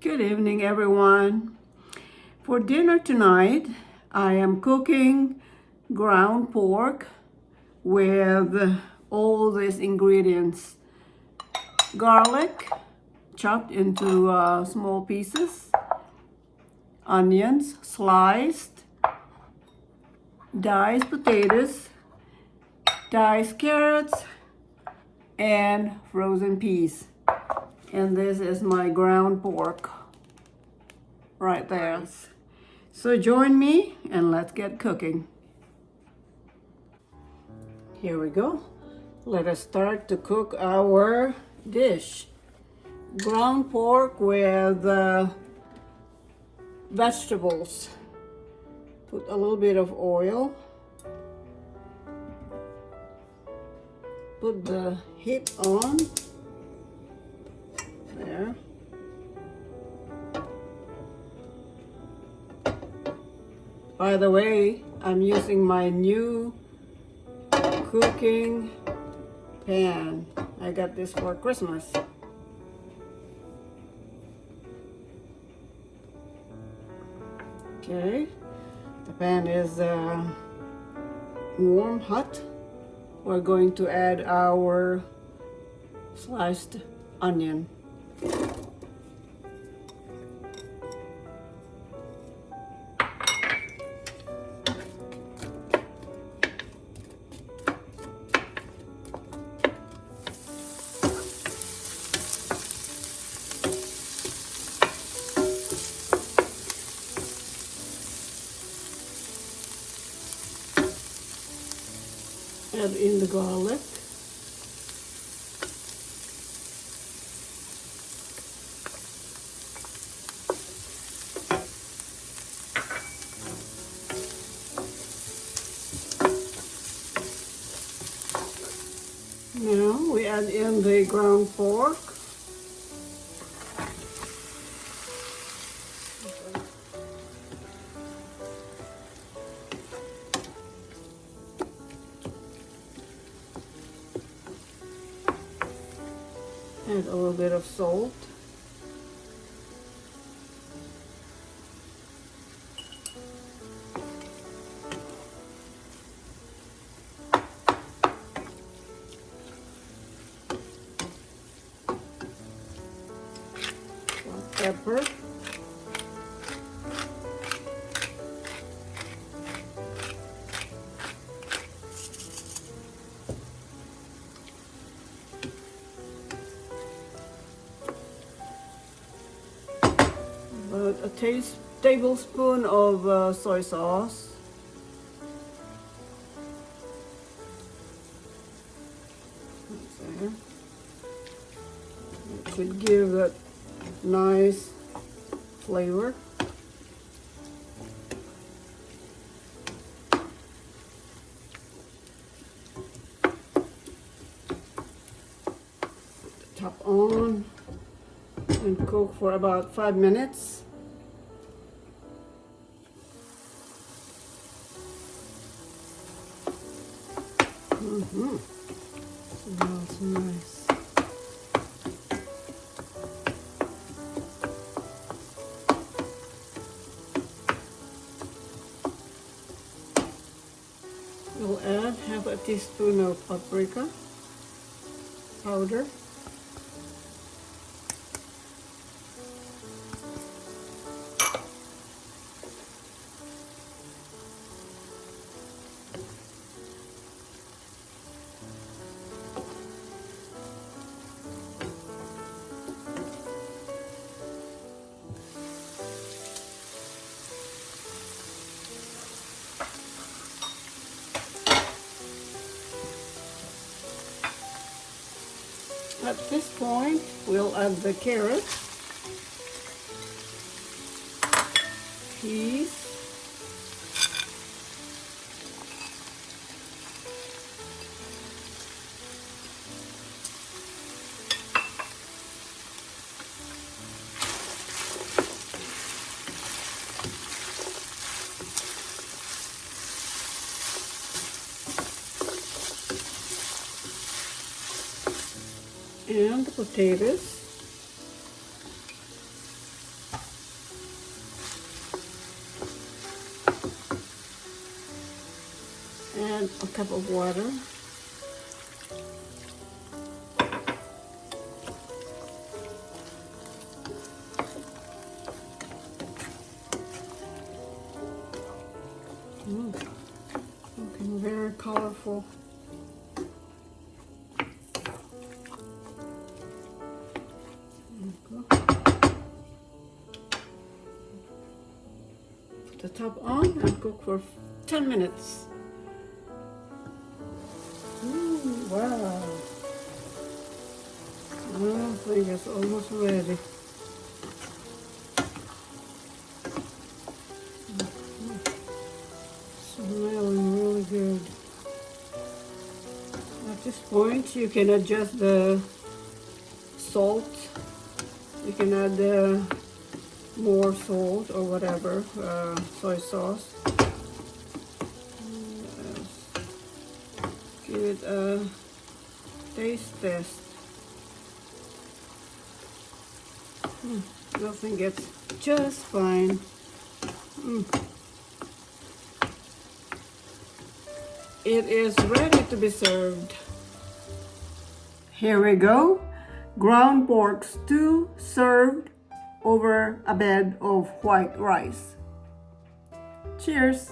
Good evening, everyone. For dinner tonight, I am cooking ground pork with all these ingredients. Garlic, chopped into small pieces. Onions, sliced. Diced potatoes. Diced carrots. And frozen peas. And this is my ground pork right there. So join me and let's get cooking. Here we go. Let us start to cook our dish. Ground pork with vegetables. Put a little bit of oil. Put the heat on. There. By the way, I'm using my new cooking pan. I got this for Christmas. Okay, the pan is warm, hot. We're going to add our sliced onion. Add in the garlic. Now we add in the ground pork. Add a little bit of salt. Pepper. About a tablespoon of soy sauce. That's there. It should give it nice flavor. Put the top on and cook for about 5 minutes. Smells nice. We'll add half a teaspoon of paprika powder. At this point, we'll add the carrot, peas, and the potatoes. cup of water. Looking very colorful. Put the top on and cook for 10 minutes. Ooh, wow. I think it's almost ready. Smelling really good. At this point, you can adjust the salt. You can add more salt or whatever, soy sauce. Give it a taste test. I think it's just fine. It is ready to be served. Here we go. Ground pork stew served over a bed of white rice. Cheers!